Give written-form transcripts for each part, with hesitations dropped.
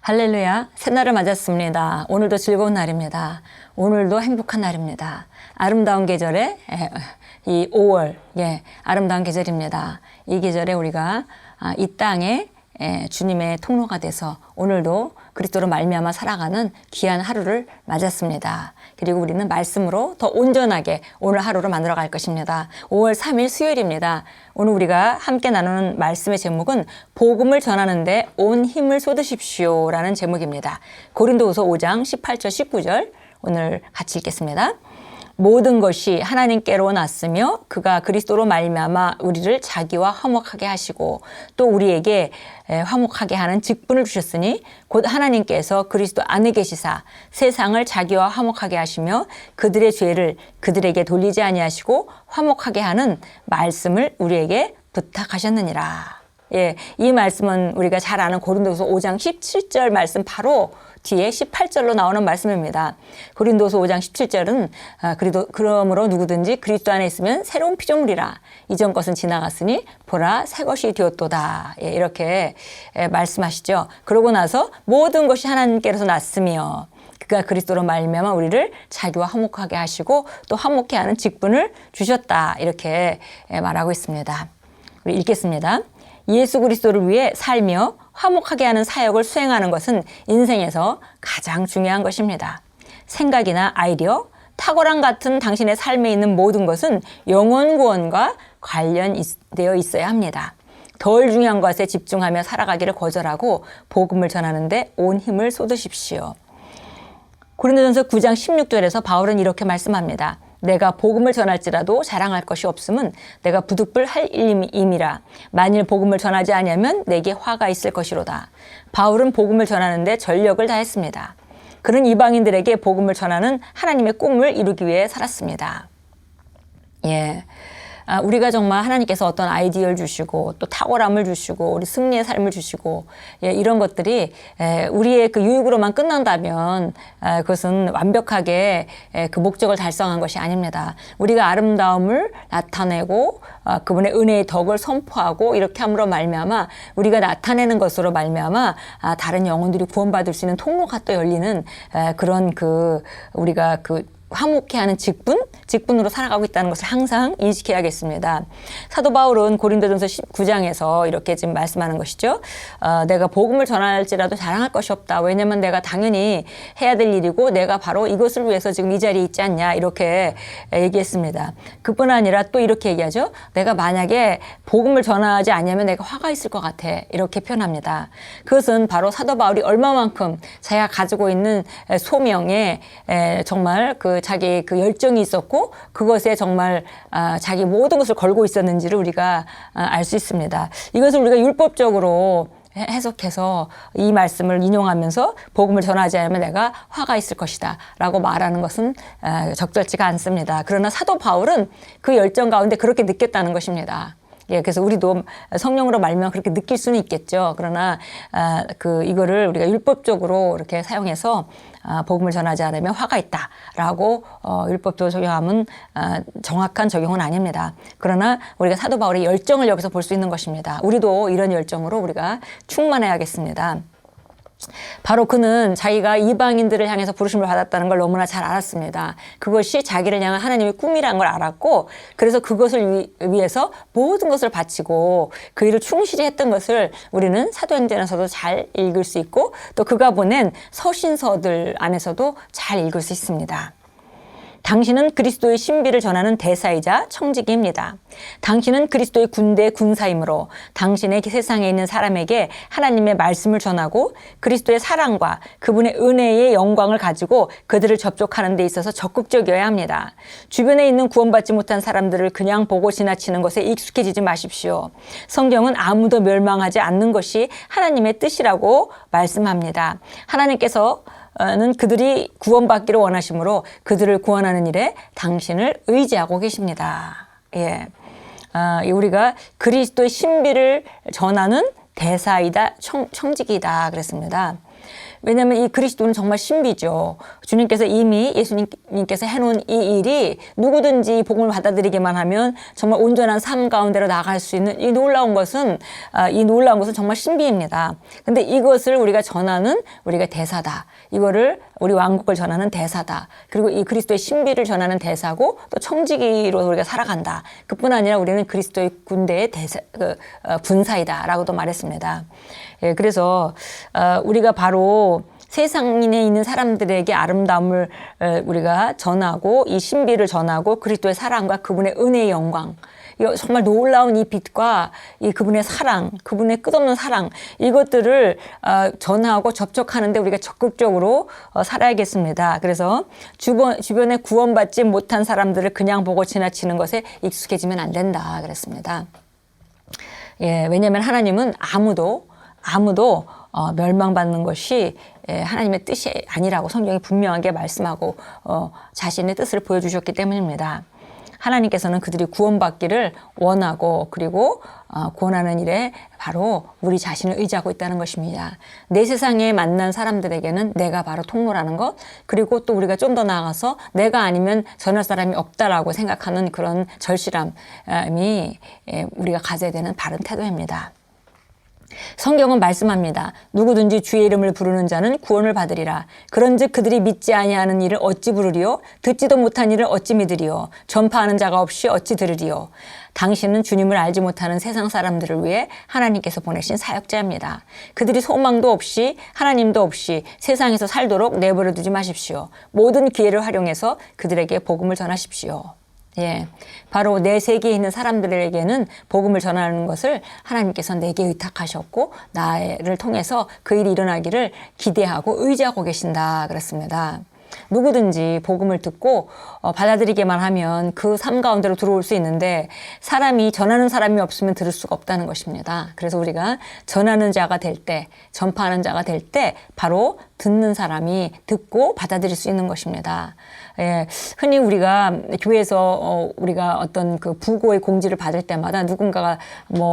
할렐루야, 새날을 맞았습니다. 오늘도 즐거운 날입니다. 오늘도 행복한 날입니다. 아름다운 계절에 이 5월, 아름다운 계절입니다. 이 계절에 우리가 이 땅에 주님의 통로가 돼서 오늘도 그리스도로 말미암아 살아가는 귀한 하루를 맞았습니다. 그리고 우리는 말씀으로 더 온전하게 오늘 하루를 만들어 갈 것입니다. 5월 3일 수요일입니다. 오늘 우리가 함께 나누는 말씀의 제목은 복음을 전하는데 온 힘을 쏟으십시오 라는 제목입니다. 고린도후서 5장 18절 19절 오늘 같이 읽겠습니다. 모든 것이 하나님께로 났으며 그가 그리스도로 말미암아 우리를 자기와 화목하게 하시고 또 우리에게 화목하게 하는 직분을 주셨으니 곧 하나님께서 그리스도 안에 계시사 세상을 자기와 화목하게 하시며 그들의 죄를 그들에게 돌리지 아니하시고 화목하게 하는 말씀을 우리에게 부탁하셨느니라. 이 말씀은 우리가 잘 아는 고린도서 5장 17절 말씀 바로 뒤에 18절로 나오는 말씀입니다. 고린도서 5장 17절은 그러므로 누구든지 그리스도 안에 있으면 새로운 피조물이라 이전 것은 지나갔으니 보라 새 것이 되었도다. 이렇게 말씀하시죠. 그러고 나서 모든 것이 하나님께로서 났으며 그가 그리스도로 말미암아 우리를 자기와 화목하게 하시고 또 화목케 하는 직분을 주셨다. 이렇게 말하고 있습니다. 우리 읽겠습니다. 예수 그리스도를 위해 살며 화목하게 하는 사역을 수행하는 것은 인생에서 가장 중요한 것입니다. 생각이나 아이디어, 탁월함 같은 당신의 삶에 있는 모든 것은 영혼 구원과 관련되어 있어야 합니다. 덜 중요한 것에 집중하며 살아가기를 거절하고 복음을 전하는데 온 힘을 쏟으십시오. 고린도전서 9장 16절에서 바울은 이렇게 말씀합니다. 내가 복음을 전할지라도 자랑할 것이 없음은 내가 부득불 할 일임이라. 만일 복음을 전하지 아니하면 내게 화가 있을 것이로다. 바울은 복음을 전하는데 전력을 다했습니다. 그는 이방인들에게 복음을 전하는 하나님의 꿈을 이루기 위해 살았습니다. 우리가 정말 하나님께서 어떤 아이디어를 주시고 또 탁월함을 주시고 우리 승리의 삶을 주시고 이런 것들이 우리의 그 유익으로만 끝난다면 그것은 완벽하게 그 목적을 달성한 것이 아닙니다. 우리가 아름다움을 나타내고 그분의 은혜의 덕을 선포하고 이렇게 함으로 말미암아 우리가 나타내는 것으로 말미암아 다른 영혼들이 구원받을 수 있는 통로가 또 열리는 그런 우리가 화목케 하는 직분으로 살아가고 있다는 것을 항상 인식해야겠습니다. 사도 바울은 고린도전서 19장에서 이렇게 지금 말씀하는 것이죠. 내가 복음을 전할지라도 자랑할 것이 없다. 왜냐하면 내가 당연히 해야 될 일이고 내가 바로 이것을 위해서 지금 이 자리에 있지 않냐 이렇게 얘기했습니다. 그뿐 아니라 또 이렇게 얘기하죠. 내가 만약에 복음을 전하지 않으면 내가 화가 있을 것 같아. 이렇게 표현합니다. 그것은 바로 사도 바울이 얼마만큼 자기가 가지고 있는 소명에 정말 자기 열정이 있었고 그것에 정말 자기 모든 것을 걸고 있었는지를 우리가 알 수 있습니다. 이것을 우리가 율법적으로 해석해서 이 말씀을 인용하면서 복음을 전하지 않으면 내가 화가 있을 것이다 라고 말하는 것은 적절치가 않습니다. 그러나 사도 바울은 그 열정 가운데 그렇게 느꼈다는 것입니다. 그래서 우리도 성령으로 말미암아 그렇게 느낄 수는 있겠죠. 그러나 이거를 우리가 율법적으로 이렇게 사용해서 복음을 전하지 않으면 화가 있다라고 율법적으로 적용하면 정확한 적용은 아닙니다. 그러나 우리가 사도 바울의 열정을 여기서 볼 수 있는 것입니다. 우리도 이런 열정으로 우리가 충만해야겠습니다. 바로 그는 자기가 이방인들을 향해서 부르심을 받았다는 걸 너무나 잘 알았습니다. 그것이 자기를 향한 하나님의 꿈이라는 걸 알았고 그래서 그것을 위해서 모든 것을 바치고 그 일을 충실히 했던 것을 우리는 사도행전에서도 잘 읽을 수 있고 또 그가 보낸 서신서들 안에서도 잘 읽을 수 있습니다. 당신은 그리스도의 신비를 전하는 대사이자 청지기입니다. 당신은 그리스도의 군대의 군사이므로 당신의 세상에 있는 사람에게 하나님의 말씀을 전하고 그리스도의 사랑과 그분의 은혜의 영광을 가지고 그들을 접촉하는 데 있어서 적극적이어야 합니다. 주변에 있는 구원받지 못한 사람들을 그냥 보고 지나치는 것에 익숙해지지 마십시오. 성경은 아무도 멸망하지 않는 것이 하나님의 뜻이라고 말씀합니다. 하나님께서 는 그들이 구원받기를 원하시므로 그들을 구원하는 일에 당신을 의지하고 계십니다. 우리가 그리스도의 신비를 전하는 대사이다, 청지기이다 그랬습니다. 왜냐하면 이 그리스도는 정말 신비죠. 주님께서 이미 예수님께서 해놓은 이 일이 누구든지 복음을 받아들이기만 하면 정말 온전한 삶 가운데로 나아갈 수 있는 이 놀라운 것은 정말 신비입니다. 근데 이것을 우리가 전하는 우리가 대사다. 이거를 우리 왕국을 전하는 대사다. 그리고 이 그리스도의 신비를 전하는 대사고 또 청지기로 우리가 살아간다. 그뿐 아니라 우리는 그리스도의 군대의 분사이다라고도 말했습니다. 예, 그래서 우리가 바로 세상에 있는 사람들에게 아름다움을 우리가 전하고 이 신비를 전하고 그리스도의 사랑과 그분의 은혜의 영광, 정말 놀라운 이 빛과 이 그분의 사랑, 그분의 끝없는 사랑, 이것들을 전하고 접촉하는데 우리가 적극적으로 살아야겠습니다. 그래서 주변에 구원받지 못한 사람들을 그냥 보고 지나치는 것에 익숙해지면 안 된다 그랬습니다. 예, 왜냐하면 하나님은 아무도 멸망받는 것이 하나님의 뜻이 아니라고 성경이 분명하게 말씀하고 자신의 뜻을 보여주셨기 때문입니다. 하나님께서는 그들이 구원받기를 원하고 그리고 구원하는 일에 바로 우리 자신을 의지하고 있다는 것입니다. 내 세상에 만난 사람들에게는 내가 바로 통로라는 것, 그리고 또 우리가 좀 더 나아가서 내가 아니면 전할 사람이 없다라고 생각하는 그런 절실함이 우리가 가져야 되는 바른 태도입니다. 성경은 말씀합니다. 누구든지 주의 이름을 부르는 자는 구원을 받으리라. 그런즉 그들이 믿지 아니하는 일을 어찌 부르리요? 듣지도 못한 일을 어찌 믿으리요? 전파하는 자가 없이 어찌 들으리요? 당신은 주님을 알지 못하는 세상 사람들을 위해 하나님께서 보내신 사역자입니다. 그들이 소망도 없이 하나님도 없이 세상에서 살도록 내버려 두지 마십시오. 모든 기회를 활용해서 그들에게 복음을 전하십시오. 예, 바로 내 세계에 있는 사람들에게는 복음을 전하는 것을 하나님께서 내게 의탁하셨고 나를 통해서 그 일이 일어나기를 기대하고 의지하고 계신다 그랬습니다. 누구든지 복음을 듣고 받아들이기만 하면 그 삶 가운데로 들어올 수 있는데 사람이 전하는 사람이 없으면 들을 수가 없다는 것입니다. 그래서 우리가 전하는 자가 될 때, 전파하는 자가 될 때 바로 듣는 사람이 듣고 받아들일 수 있는 것입니다. 예, 흔히 우리가 교회에서 우리가 어떤 그 부고의 공지를 받을 때마다 누군가가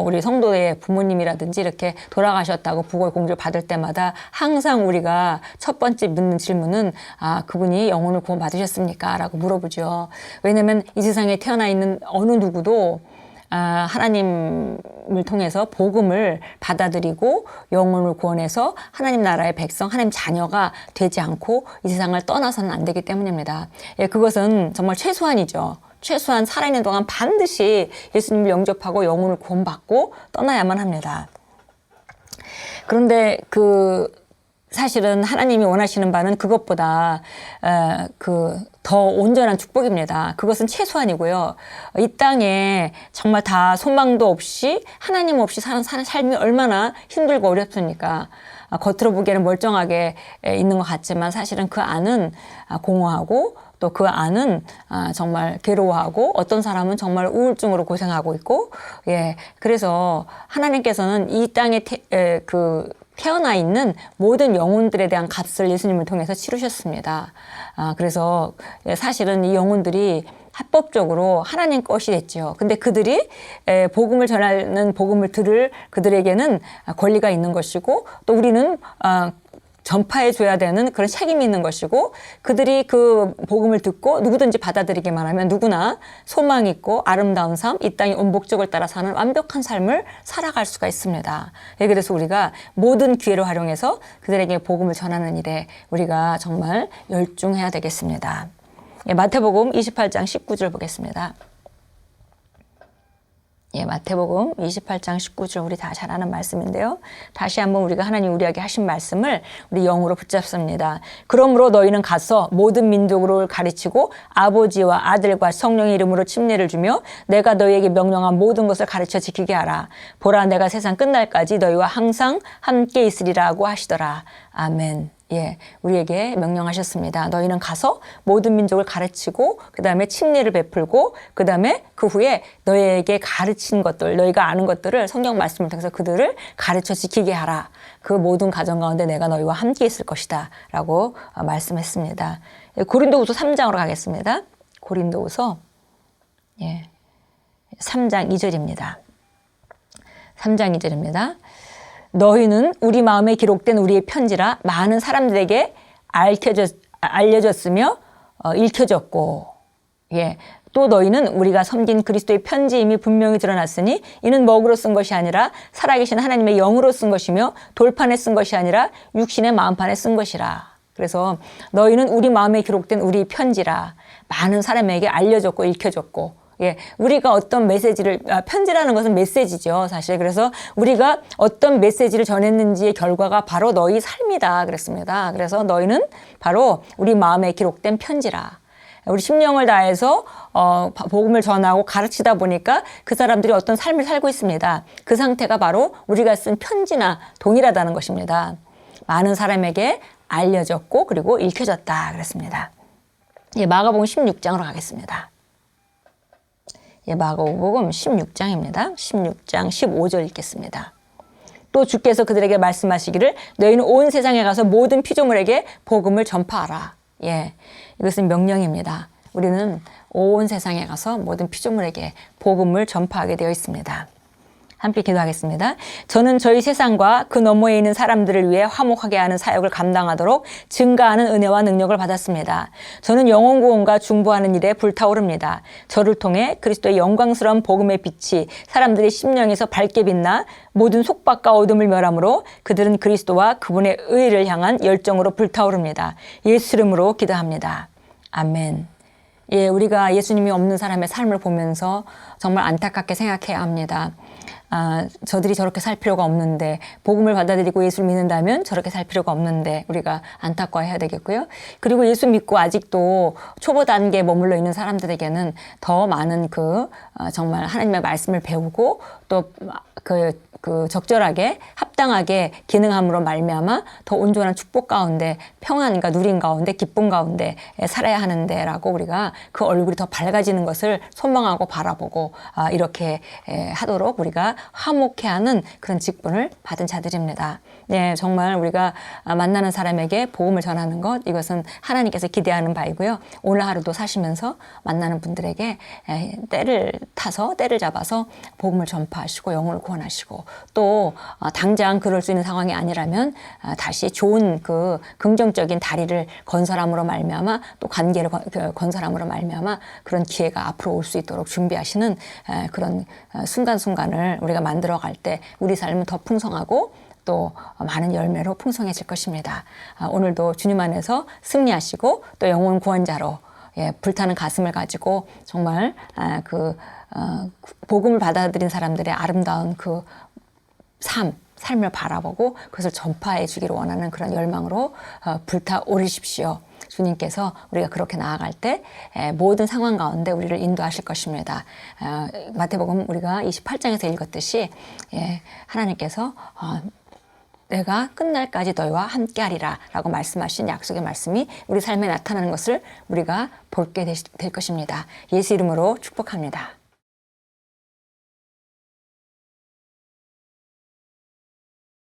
우리 성도의 부모님이라든지 이렇게 돌아가셨다고 부고의 공지를 받을 때마다 항상 우리가 첫 번째 묻는 질문은 그분이 영혼을 구원 받으셨습니까? 라고 물어보죠. 왜냐하면 이 세상에 태어나 있는 어느 누구도 하나님을 통해서 복음을 받아들이고 영혼을 구원해서 하나님 나라의 백성, 하나님 자녀가 되지 않고 이 세상을 떠나서는 안 되기 때문입니다. 예, 그것은 정말 최소한이죠. 최소한 살아있는 동안 반드시 예수님을 영접하고 영혼을 구원받고 떠나야만 합니다. 그런데 사실은 하나님이 원하시는 바는 그것보다 더 온전한 축복입니다. 그것은 최소한이고요. 이 땅에 정말 다 소망도 없이 하나님 없이 사는 삶이 얼마나 힘들고 어렵습니까? 겉으로 보기에는 멀쩡하게 있는 것 같지만 사실은 그 안은 공허하고 또 그 안은 정말 괴로워하고 어떤 사람은 정말 우울증으로 고생하고 있고, 예, 그래서 하나님께서는 이 땅에 태어나 있는 모든 영혼들에 대한 값을 예수님을 통해서 치르셨습니다. 그래서 사실은 이 영혼들이 합법적으로 하나님 것이 됐죠. 근데 그들이 복음을 전하는 복음을 들을 그들에게는 권리가 있는 것이고 또 우리는 전파해 줘야 되는 그런 책임이 있는 것이고 그들이 그 복음을 듣고 누구든지 받아들이기만 하면 누구나 소망 있고 아름다운 삶, 이 땅의 온복적을 따라 사는 완벽한 삶을 살아갈 수가 있습니다. 그래서 우리가 모든 기회를 활용해서 그들에게 복음을 전하는 일에 우리가 정말 열중해야 되겠습니다. 마태복음 28장 19절 보겠습니다. 예, 마태복음 28장 19절 우리 다 잘 아는 말씀인데요. 다시 한번 우리가 하나님 우리에게 하신 말씀을 우리 영으로 붙잡습니다. 그러므로 너희는 가서 모든 민족으로 가르치고 아버지와 아들과 성령의 이름으로 침례를 주며 내가 너희에게 명령한 모든 것을 가르쳐 지키게 하라. 보라 내가 세상 끝날까지 너희와 항상 함께 있으리라고 하시더라. 아멘. 예, 우리에게 명령하셨습니다. 너희는 가서 모든 민족을 가르치고 그 다음에 침례를 베풀고 그 다음에 그 후에 너희에게 가르친 것들, 너희가 아는 것들을 성경 말씀을 통해서 그들을 가르쳐 지키게 하라. 그 모든 가정 가운데 내가 너희와 함께 있을 것이다 라고 말씀했습니다. 고린도후서 3장으로 가겠습니다. 고린도후서 3장 2절입니다. 3장 2절입니다. 너희는 우리 마음에 기록된 우리의 편지라 많은 사람들에게 알려졌으며 읽혀졌고, 예. 또 너희는 우리가 섬긴 그리스도의 편지임이 분명히 드러났으니 이는 먹으로 쓴 것이 아니라 살아계신 하나님의 영으로 쓴 것이며 돌판에 쓴 것이 아니라 육신의 마음판에 쓴 것이라. 그래서 너희는 우리 마음에 기록된 우리 편지라 많은 사람에게 알려졌고 읽혀졌고, 예, 우리가 어떤 메시지를, 편지라는 것은 메시지죠, 사실. 그래서 우리가 어떤 메시지를 전했는지의 결과가 바로 너희 삶이다 그랬습니다. 그래서 너희는 바로 우리 마음에 기록된 편지라. 우리 심령을 다해서 복음을 전하고 가르치다 보니까 그 사람들이 어떤 삶을 살고 있습니다. 그 상태가 바로 우리가 쓴 편지나 동일하다는 것입니다. 많은 사람에게 알려졌고 그리고 읽혀졌다 그랬습니다. 예, 마가복음 16장으로 가겠습니다. 예, 마가복음 16장입니다. 16장 15절 읽겠습니다. 또 주께서 그들에게 말씀하시기를 너희는 온 세상에 가서 모든 피조물에게 복음을 전파하라. 예, 이것은 명령입니다. 우리는 온 세상에 가서 모든 피조물에게 복음을 전파하게 되어 있습니다. 함께 기도하겠습니다. 저는 저희 세상과 그 너머에 있는 사람들을 위해 화목하게 하는 사역을 감당하도록 증가하는 은혜와 능력을 받았습니다. 저는 영혼 구원과 중보하는 일에 불타오릅니다. 저를 통해 그리스도의 영광스러운 복음의 빛이 사람들의 심령에서 밝게 빛나 모든 속박과 어둠을 멸함으로 그들은 그리스도와 그분의 의를 향한 열정으로 불타오릅니다. 예수 이름으로 기도합니다. 아멘. 예, 우리가 예수님이 없는 사람의 삶을 보면서 정말 안타깝게 생각해야 합니다. 저들이 저렇게 살 필요가 없는데, 복음을 받아들이고 예수를 믿는다면 저렇게 살 필요가 없는데 우리가 안타까워해야 되겠고요. 그리고 예수 믿고 아직도 초보 단계에 머물러 있는 사람들에게는 더 많은 정말 하나님의 말씀을 배우고 또 적절하게 합당하게 기능함으로 말미암아 더 온전한 축복 가운데 평안과 누림 가운데 기쁨 가운데 살아야 하는데라고 우리가 그 얼굴이 더 밝아지는 것을 소망하고 바라보고 이렇게 하도록 우리가 화목해하는 그런 직분을 받은 자들입니다. 네, 정말 우리가 만나는 사람에게 복음을 전하는 것, 이것은 하나님께서 기대하는 바이고요. 오늘 하루도 사시면서 만나는 분들에게 때를 잡아서 복음을 전파하시고 영혼을 구원하시고, 또 당장 그럴 수 있는 상황이 아니라면 다시 좋은 긍정적인 다리를 건설함으로 말미암아, 또 관계를 건설함으로 말미암아 그런 기회가 앞으로 올 수 있도록 준비하시는 그런 순간순간을 우리가 만들어갈 때 우리 삶은 더 풍성하고 또 많은 열매로 풍성해질 것입니다. 오늘도 주님 안에서 승리하시고 또 영혼 구원자로, 예, 불타는 가슴을 가지고 정말 복음을 받아들인 사람들의 아름다운 삶을 바라보고 그것을 전파해 주기를 원하는 그런 열망으로 불타오르십시오. 주님께서 우리가 그렇게 나아갈 때 모든 상황 가운데 우리를 인도하실 것입니다. 마태복음 우리가 28장에서 읽었듯이, 예, 하나님께서 내가 끝날까지 너희와 함께하리라 라고 말씀하신 약속의 말씀이 우리 삶에 나타나는 것을 우리가 보게 될 것입니다. 예수 이름으로 축복합니다.